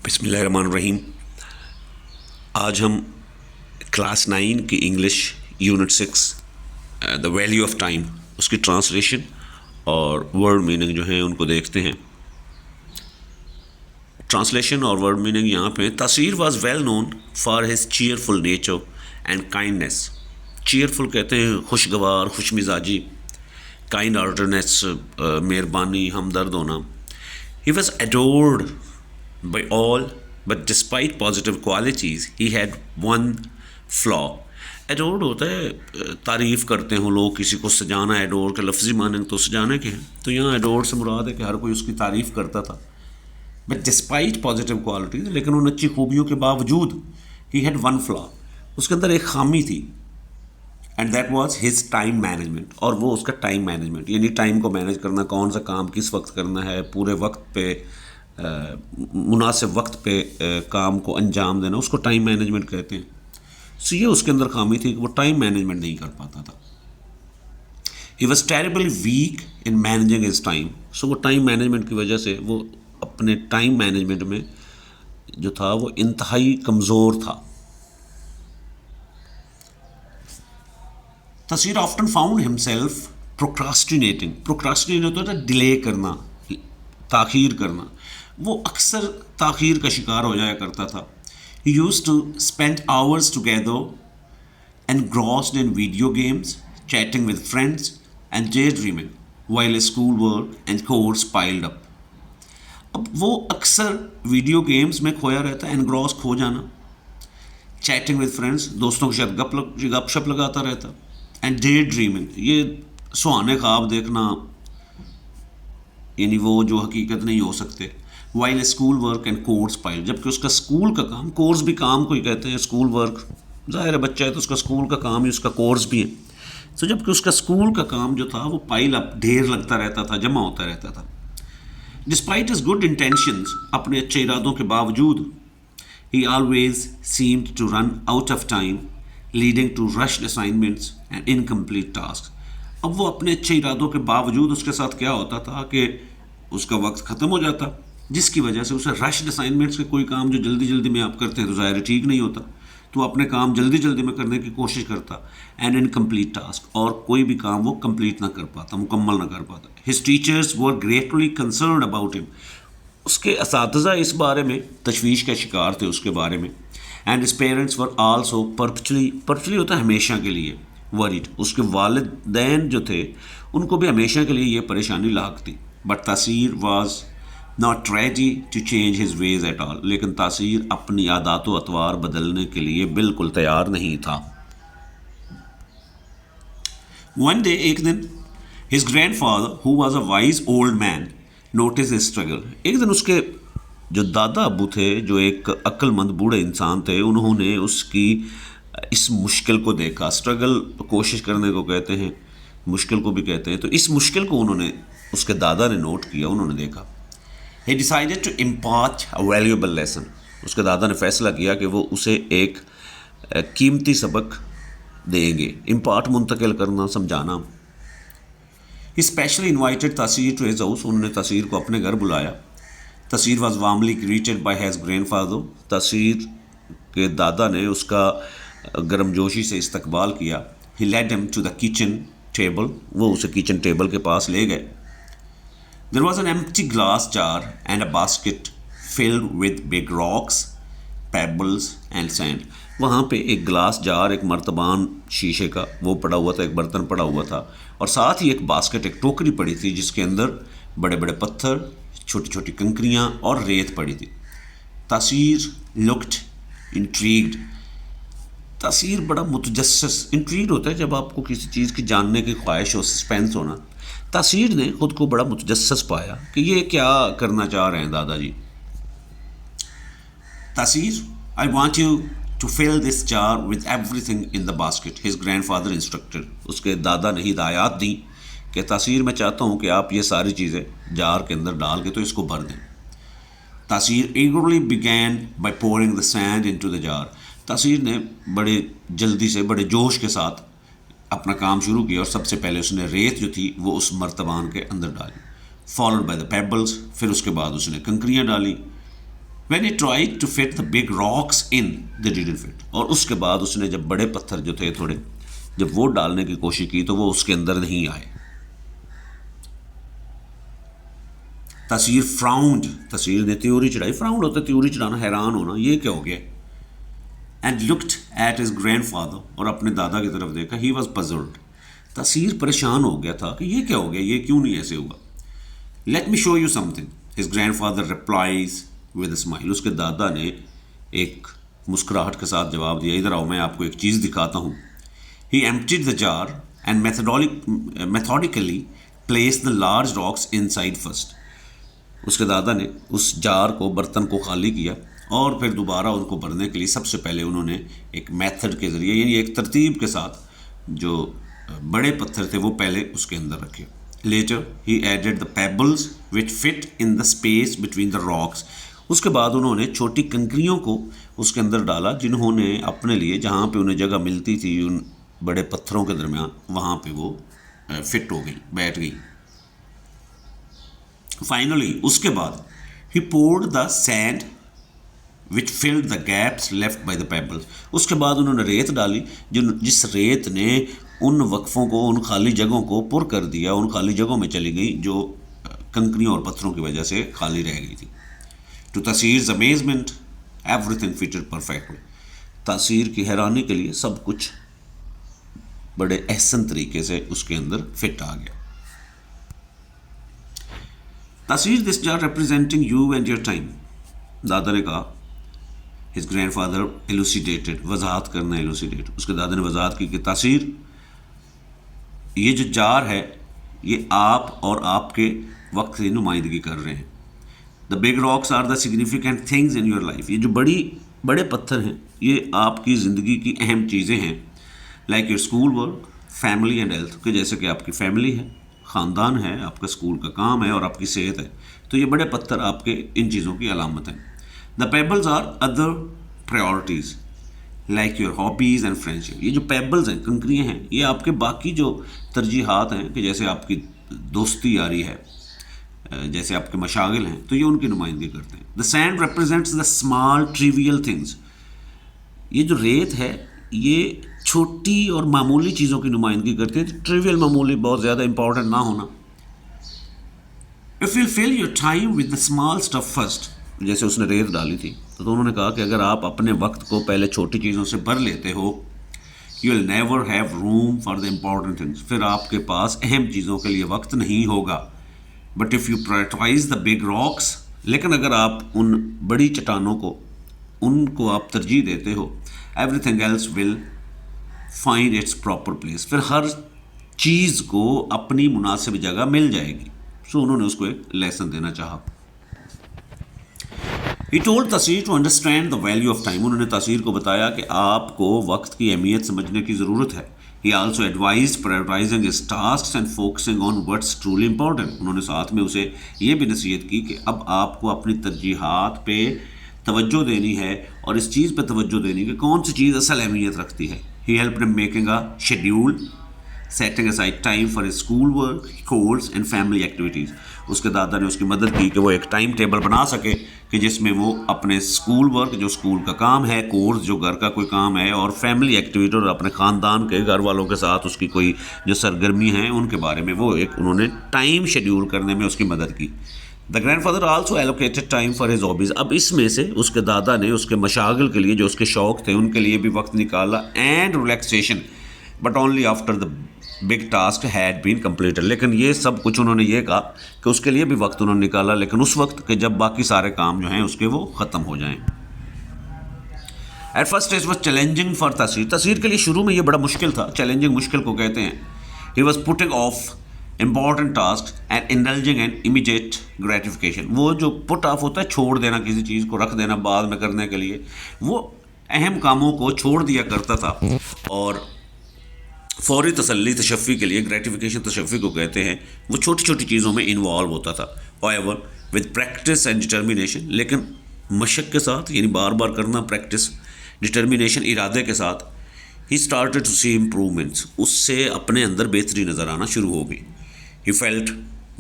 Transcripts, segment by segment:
بسم اللہ الرحمن الرحیم. آج ہم کلاس 9 کی English unit 6 the value of time اس کی ٹرانسلیشن اور ورڈ میننگ جو ہیں ان کو دیکھتے ہیں. ٹرانسلیشن اور ورڈ میننگ یہاں پہ. Taseer was well known for his cheerful nature and kindness. Cheerful کہتے ہیں خوشگوار، خوش مزاجی. کائنڈ ہارٹedness مہربانی، ہمدرد ہونا. He was adored by all, but despite positive qualities he had one flaw. Adored ہوتا ہے تعریف کرتے ہیں لوگ کسی کو. سجانا ایڈور کا لفظی معنی تو سجانا کے ہیں، تو یہاں ایڈور سے مراد ہے کہ ہر کوئی اس کی تعریف کرتا تھا. بٹ ڈسپائٹ پازیٹیو کوالٹیز، لیکن ان اچھی خوبیوں کے باوجود ہی ہیڈ ون فلا، اس کے اندر ایک خامی تھی. And that was his time management, اور وہ اس کا ٹائم مینجمنٹ، یعنی ٹائم کو مینیج کرنا، کون سا کام کس وقت کرنا ہے، پورے وقت پہ مناسب وقت پہ کام کو انجام دینا، اس کو ٹائم مینجمنٹ کہتے ہیں. سو یہ اس کے اندر خامی تھی کہ وہ ٹائم مینجمنٹ نہیں کر پاتا تھا. He was terribly weak in managing his time. So وہ ٹائم مینجمنٹ کی وجہ سے وہ اپنے ٹائم مینجمنٹ میں جو تھا وہ انتہائی کمزور تھا. تاثیر آفٹن فاؤنڈ ہمسیلف پروکراسٹینیٹنگ. پروکراسٹینیٹ ہوتا تھا ڈیلے کرنا، تاخیر کرنا. وہ اکثر تاخیر کا شکار ہو جایا کرتا تھا. He used to spend hours together engrossed in video games, chatting with friends and daydreaming while his school work and course piled up. اب وہ اکثر ویڈیو گیمز میں کھویا رہتا ہے. انگراس کھو جانا، چیٹنگ ود فرینڈس، دوستوں کے ساتھ گپ شپ لگاتا رہتا. اینڈ ڈے ڈریمنگ، یہ سہانے خواب دیکھنا، یعنی وہ جو حقیقت نہیں ہو سکتے. While school work and course pile, جبکہ اس کا اسکول کا کام، کورس بھی کام کو ہی کہتے ہیں، اسکول ورک ظاہر ہے بچہ ہے تو اس کا اسکول کا کام ہی اس کا کورس بھی ہے. تو جبکہ اس کا اسکول کا کام جو تھا وہ پائل اپ، ڈھیر لگتا رہتا تھا، جمع ہوتا رہتا تھا. ڈسپائٹ ہز گڈ انٹینشنز، اپنے اچھے ارادوں کے باوجود، he always seemed to run out of time leading to rushed assignments and incomplete task. اب وہ اپنے اچھے ارادوں کے باوجود اس کے ساتھ کیا ہوتا تھا کہ اس کا وقت ختم ہو جاتا، جس کی وجہ سے اسے رشڈ اسائنمنٹس کے کوئی کام جو جلدی جلدی میں آپ کرتے ہیں تو ظاہر ٹھیک نہیں ہوتا، تو اپنے کام جلدی جلدی میں کرنے کی کوشش کرتا. اینڈ انکمپلیٹ ٹاسک، اور کوئی بھی کام وہ کمپلیٹ نہ کر پاتا، مکمل نہ کر پاتا. His teachers were greatly concerned about ہم. اس کے اساتذہ اس بارے میں تشویش کا شکار تھے اس کے بارے میں. And his parents were also perpetually ہوتا ہے ہمیشہ کے لیے، ورڈ. اس کے والدین جو تھے ان کو بھی ہمیشہ کے لیے یہ پریشانی لاحق تھی. بٹ تاثیر was not ready to change his ways at all. لیکن تاثیر اپنی عادات و اطوار بدلنے کے لیے بالکل تیار نہیں تھا. One day، ایک دن، his grandfather who was a wise old man noticed his struggle. ایک دن اس کے جو دادا ابو تھے، جو ایک عقل مند بوڑھے انسان تھے، انہوں نے اس کی اس مشکل کو دیکھا. اسٹرگل کوشش کرنے کو کہتے ہیں، مشکل کو بھی کہتے ہیں. تو اس مشکل کو انہوں نے، اس کے دادا نے نوٹ کیا، انہوں نے دیکھا. He decided to impart a valuable lesson. اس کے دادا نے فیصلہ کیا کہ وہ اسے ایک قیمتی سبق دیں گے. امپارٹ منتقل کرنا، سمجھانا. He specially invited تاثیر to his house. انہوں نے تاثیر کو اپنے گھر بلایا. تاثیر was warmly greeted by his grandfather. تاثیر کے دادا نے اس کا گرمجوشی سے استقبال کیا. He led him to the kitchen table. وہ اسے کچن ٹیبل کے پاس لے گئے. There was an empty glass jar and a basket filled with big rocks, pebbles and sand. وہاں پہ ایک گلاس جار، ایک مرتبان شیشے کا وہ پڑا ہوا تھا، ایک برتن پڑا ہوا تھا، اور ساتھ ہی ایک باسکٹ، ایک ٹوکری پڑی تھی جس کے اندر بڑے بڑے پتھر، چھوٹی چھوٹی کنکریاں اور ریت پڑی تھی. تاثیر looked intrigued. تاثیر بڑا متجسس، انٹریگڈ ہوتا ہے جب آپ کو کسی چیز کی جاننے کی خواہش ہو، سسپینس ہونا. تاثیر نے خود کو بڑا متجسس پایا کہ یہ کیا کرنا چاہ رہے ہیں دادا جی. تاثیر، I want you to fill this jar with everything in the basket, his grandfather instructed. اس کے دادا نے ہدایات دیں کہ تاثیر، میں چاہتا ہوں کہ آپ یہ ساری چیزیں جار کے اندر ڈال کے تو اس کو بھر دیں. تاثیر eagerly began by pouring the sand into the jar. تاثیر نے بڑے جلدی سے، بڑے جوش کے ساتھ اپنا کام شروع کیا، اور سب سے پہلے اس نے ریت جو تھی وہ اس مرتبان کے اندر ڈالی. فالوڈ بائی دا پیبلز، پھر اس کے بعد اس نے کنکریاں ڈالی. when he tried to fit the big rocks in, they didn't fit. اور اس کے بعد اس نے جب بڑے پتھر جو تھے تھوڑے جب وہ ڈالنے کی کوشش کی تو وہ اس کے اندر نہیں آئے. تصویر فراؤنڈ, تصویر نے تیوری چڑھائی. فراؤنڈ ہوتا ہے تیوری چڑھانا, حیران ہونا, یہ کیا ہو گیا. And looked at his grandfather, اور اپنے دادا کی طرف دیکھا. ہی واز پزلڈ, تصویر پریشان ہو گیا تھا کہ یہ کیا ہو گیا, یہ کیوں نہیں ایسے ہوا. Let me show you something his grandfather replies with a smile. اس کے دادا نے ایک مسکراہٹ کے ساتھ جواب دیا, ادھر آؤ میں آپ کو ایک چیز دکھاتا ہوں. ہی emptied the jar and methodically placed the large rocks inside first. اس کے دادا نے اس جار کو, برتن کو خالی کیا اور پھر دوبارہ ان کو بھرنے کے لیے سب سے پہلے انہوں نے ایک میتھڈ کے ذریعے یعنی ایک ترتیب کے ساتھ جو بڑے پتھر تھے وہ پہلے اس کے اندر رکھے. Later he added the pebbles which fit in the space between the rocks. اس کے بعد انہوں نے چھوٹی کنکریوں کو اس کے اندر ڈالا جنہوں نے اپنے لیے جہاں پہ انہیں جگہ ملتی تھی ان بڑے پتھروں کے درمیان وہاں پہ وہ فٹ ہو گئی, بیٹھ گئی. فائنلی اس کے بعد he poured the sand which filled the gaps left by the pebbles. اس کے بعد انہوں نے ریت ڈالی جس ریت نے ان وقفوں کو, ان خالی جگہوں کو پر کر دیا, ان خالی جگہوں میں چلی گئی جو کنکریوں اور پتھروں کی وجہ سے خالی رہ گئی تھی. To Taseer's amazement everything fitted perfectly. تاثیر کی حیرانی کے لیے سب کچھ بڑے احسن طریقے سے اس کے اندر فٹ آ گیا. تاثیر دس جار representing you and your time. دادا نے کہا his grandfather elucidated, وضاحت کرنا elucidate. اس کے دادا نے وضاحت کی کہ تاثیر یہ جو جار ہے یہ آپ اور آپ کے وقت کی نمائندگی کر رہے ہیں. The big rocks are the significant things in your life. یہ جو بڑے پتھر ہیں یہ آپ کی زندگی کی اہم چیزیں ہیں. Like your school work, family and health. کہ جیسے کہ آپ کی فیملی ہے, خاندان ہے, آپ کا اسکول کا کام ہے اور آپ کی صحت ہے. تو یہ بڑے پتھر آپ کے ان چیزوں کی علامت ہیں. The pebbles are other priorities like your hobbies and friendship. یہ جو پیبلز ہیں, کنکریاں ہیں, یہ آپ کے باقی جو ترجیحات ہیں کہ جیسے آپ کی دوستی یاری ہے, جیسے آپ کے مشاغل ہیں, تو یہ ان کی نمائندگی کرتے ہیں. The sand represents the small trivial things. یہ جو ریت ہے یہ چھوٹی اور معمولی چیزوں کی نمائندگی کرتی ہے. ٹریویل معمولی, بہت زیادہ امپورٹنٹ نہ ہونا. If you fill your time with the small stuff first. جیسے اس نے ریت ڈالی تھی تو انہوں نے کہا کہ اگر آپ اپنے وقت کو پہلے چھوٹی چیزوں سے بھر لیتے ہو, you will never have room for the important things. پھر آپ کے پاس اہم چیزوں کے لیے وقت نہیں ہوگا. But if you prioritize the big rocks, لیکن اگر آپ ان بڑی چٹانوں کو, ان کو آپ ترجیح دیتے ہو, everything else will find its proper place. پھر ہر چیز کو اپنی مناسب جگہ مل جائے گی. سو انہوں نے اس کو ایک لیسن دینا چاہا. He told تاثیر to understand the value of time. انہوں نے تاثیر کو بتایا کہ آپ کو وقت کی اہمیت سمجھنے کی ضرورت ہے. He also advised prioritizing his tasks and focusing on what's truly important. انہوں نے ساتھ میں اسے یہ بھی نصیحت کی کہ اب آپ کو اپنی ترجیحات پہ توجہ دینی ہے اور اس چیز پہ توجہ دینی کہ کون سی چیز اصل اہمیت رکھتی ہے. He helped him making a schedule, setting aside time for his school work, course and family activities. اس کے دادا نے اس کی مدد کی کہ وہ ایک ٹائم ٹیبل بنا سکے کہ جس میں وہ اپنے اسکول ورک, جو اسکول کا کام ہے, کورس جو گھر کا کوئی کام ہے, اور فیملی ایکٹیویٹی اور اپنے خاندان کے گھر والوں کے ساتھ اس کی کوئی جو سرگرمی ہیں ان کے بارے میں وہ ایک انہوں نے ٹائم شیڈیول کرنے میں اس کی مدد کی. The grandfather also allocated time for his hobbies. اب اس میں سے اس کے دادا نے اس کے مشاغل کے لیے جو اس کے شوق تھے ان کے لیے بھی وقت نکالا. And relaxation but only after the big task had been completed. لیکن یہ سب کچھ انہوں نے یہ کہا کہ اس کے لیے بھی وقت انہوں نے نکالا, لیکن اس وقت کہ جب باقی سارے کام جو ہیں اس کے وہ ختم ہو جائیں. At first it was challenging for Taseer. Taseer کے لیے شروع میں یہ بڑا مشکل تھا. چیلنجنگ مشکل کو کہتے ہیں. He was putting of important task and indulging and immediate gratification. وہ جو پٹ آف ہوتا ہے, چھوڑ دینا کسی چیز کو, رکھ دینا بعد میں کرنے کے لیے, وہ اہم کاموں کو چھوڑ دیا کرتا تھا اور فوری تسلی, تشفی کے لیے, گریٹیفیکیشن تشفی کو کہتے ہیں, وہ چھوٹی چھوٹی چیزوں میں انوالو ہوتا تھا. however with practice and determination, لیکن مشق کے ساتھ, یعنی بار بار کرنا, پریکٹس, ڈٹرمینیشن, ارادے کے ساتھ, he started to see improvements. اس سے اپنے اندر بہتری نظر آنا شروع ہو گئی. he felt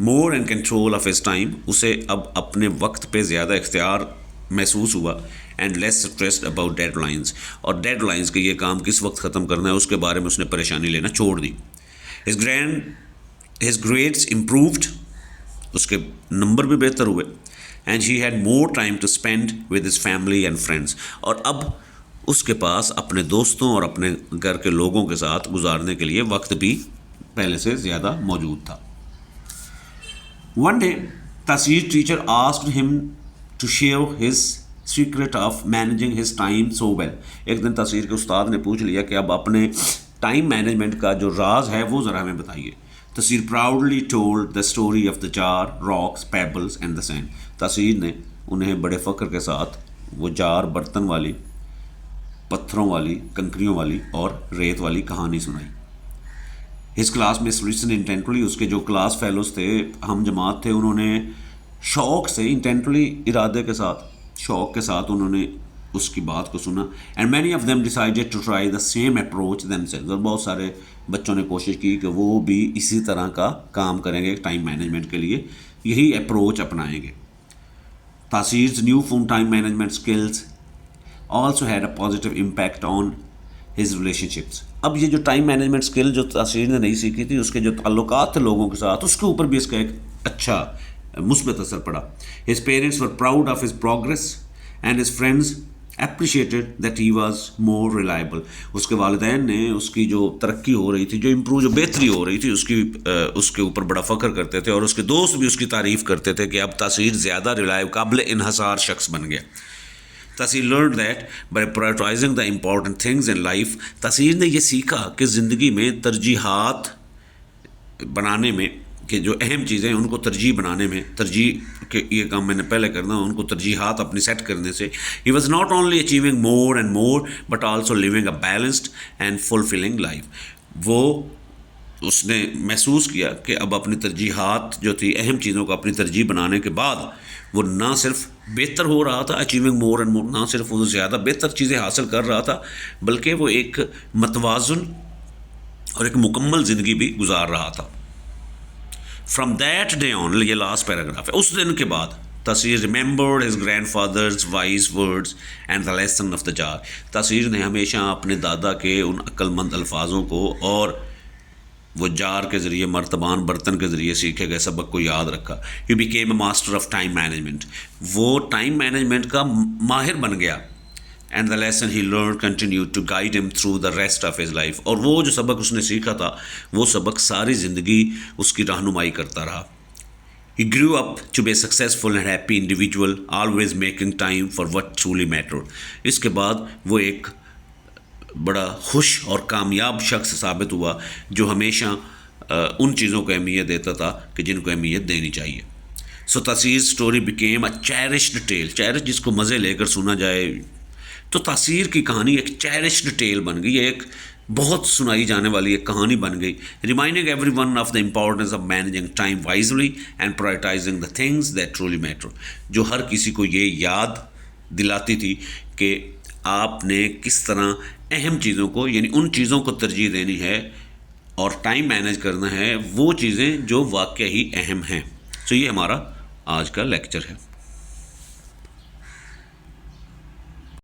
more in control of his time. اسے اب اپنے وقت پہ زیادہ اختیار محسوس ہوا and less stressed about deadlines, اور ڈیڈ لائنس کے یہ کام کس وقت ختم کرنا ہے اس کے بارے میں اس نے پریشانی لینا چھوڑ دی. ہز گریڈس امپرووڈ، اس کے نمبر بھی بہتر ہوئے. And he had more time to spend with his family and friends, اور اب اس کے پاس اپنے دوستوں اور اپنے گھر کے لوگوں کے ساتھ گزارنے کے لیے وقت بھی پہلے سے زیادہ موجود تھا. One day, Tasir's teacher asked him to share his secret of managing his time so well. ایک دن تاثیر کے استاد نے پوچھ لیا کہ اب اپنے ٹائم مینجمنٹ کا جو راز ہے وہ ذرا ہمیں بتائیے. تاثیر proudly told the story of the jar, rocks, pebbles and the sand. تاثیر نے انہیں بڑے فخر کے ساتھ وہ جار، برتن والی، پتھروں والی، کنکریوں والی اور ریت والی کہانی سنائی. ہز کلاس میں لسن انٹینٹلی، اس کے جو کلاس فیلوز تھے، ہم جماعت تھے، انہوں نے شوق سے، انٹینٹلی ارادے کے ساتھ، شوق کے ساتھ انہوں نے اس کی بات کو سنا. And many of them decided to try the same approach themselves, اور بہت سارے بچوں نے کوشش کی کہ وہ بھی اسی طرح کا کام کریں گے، ٹائم مینجمنٹ کے لیے یہی اپروچ اپنائیں گے. Taseer's newfound time management skills also had a positive impact on his relationships. اب یہ جو ٹائم مینجمنٹ اسکل جو تاثیر نے نہیں سیکھی تھی، اس کے جو تعلقات تھے لوگوں کے ساتھ، اس کے اوپر بھی اس کا ایک اچھا مثبت اثر پڑا. His parents were proud of his progress and his friends appreciated that he was more reliable. اس کے والدین نے اس کی جو ترقی ہو رہی تھی، جو بہتری ہو رہی تھی، اس کے اوپر بڑا فخر کرتے تھے، اور اس کے دوست بھی اس کی تعریف کرتے تھے کہ اب تاثیر زیادہ قابل انحصار شخص بن گیا. تاثیر learned that by prioritizing the important things in life، تاثیر نے یہ سیکھا کہ زندگی میں ترجیحات بنانے میں، کہ جو اہم چیزیں ان کو ترجیح بنانے میں، ترجیح کہ یہ کام میں نے پہلے کرنا، ان کو ترجیحات اپنی سیٹ کرنے سے he was not only achieving more and more but also living a balanced and fulfilling life. وہ اس نے محسوس کیا کہ اب اپنی ترجیحات جو تھی، اہم چیزوں کو اپنی ترجیح بنانے کے بعد وہ نہ صرف بہتر ہو رہا تھا، اچیونگ مور اینڈ مور، نہ صرف وہ زیادہ بہتر چیزیں حاصل کر رہا تھا، بلکہ وہ ایک متوازن اور ایک مکمل زندگی بھی گزار رہا تھا. فرام دیٹ ڈے آن، یہ لاسٹ پیراگراف ہے، اس دن کے بعد Taseer remembered his grandfather's wise words and the lesson of the jar. Taseer نے ہمیشہ اپنے دادا کے ان عقل مند الفاظوں کو اور وہ جار کے ذریعے، مرتبان برتن کے ذریعے سیکھے گئے سبق کو یاد رکھا. He became a master of time management, وہ ٹائم مینجمنٹ کا ماہر بن گیا. And the lesson he learn continue to guide him through the rest of his life, اور وہ جو سبق اس نے سیکھا تھا، وہ سبق ساری زندگی اس کی رہنمائی کرتا رہا. He grew up to be a successful and happy individual, always making time for what truly mattered. اس کے بعد وہ ایک بڑا خوش اور کامیاب شخص ثابت ہوا جو ہمیشہ ان چیزوں کو اہمیت دیتا تھا کہ جن کو اہمیت دینی چاہیے. سو تاثیر story became a چیرشڈ tell. Cherish جس کو مزے لے کر سنا جائے، تو تاثیر کی کہانی ایک چیرشڈ ٹیل بن گئی، ایک بہت سنائی جانے والی ایک کہانی بن گئی. Reminding everyone of the importance of managing time wisely and prioritising the things that truly matter. جو ہر کسی کو یہ یاد دلاتی تھی کہ آپ نے کس طرح اہم چیزوں کو، یعنی ان چیزوں کو ترجیح دینی ہے اور ٹائم مینیج کرنا ہے وہ چیزیں جو واقعی اہم ہیں. تو یہ ہمارا آج کا لیکچر ہے.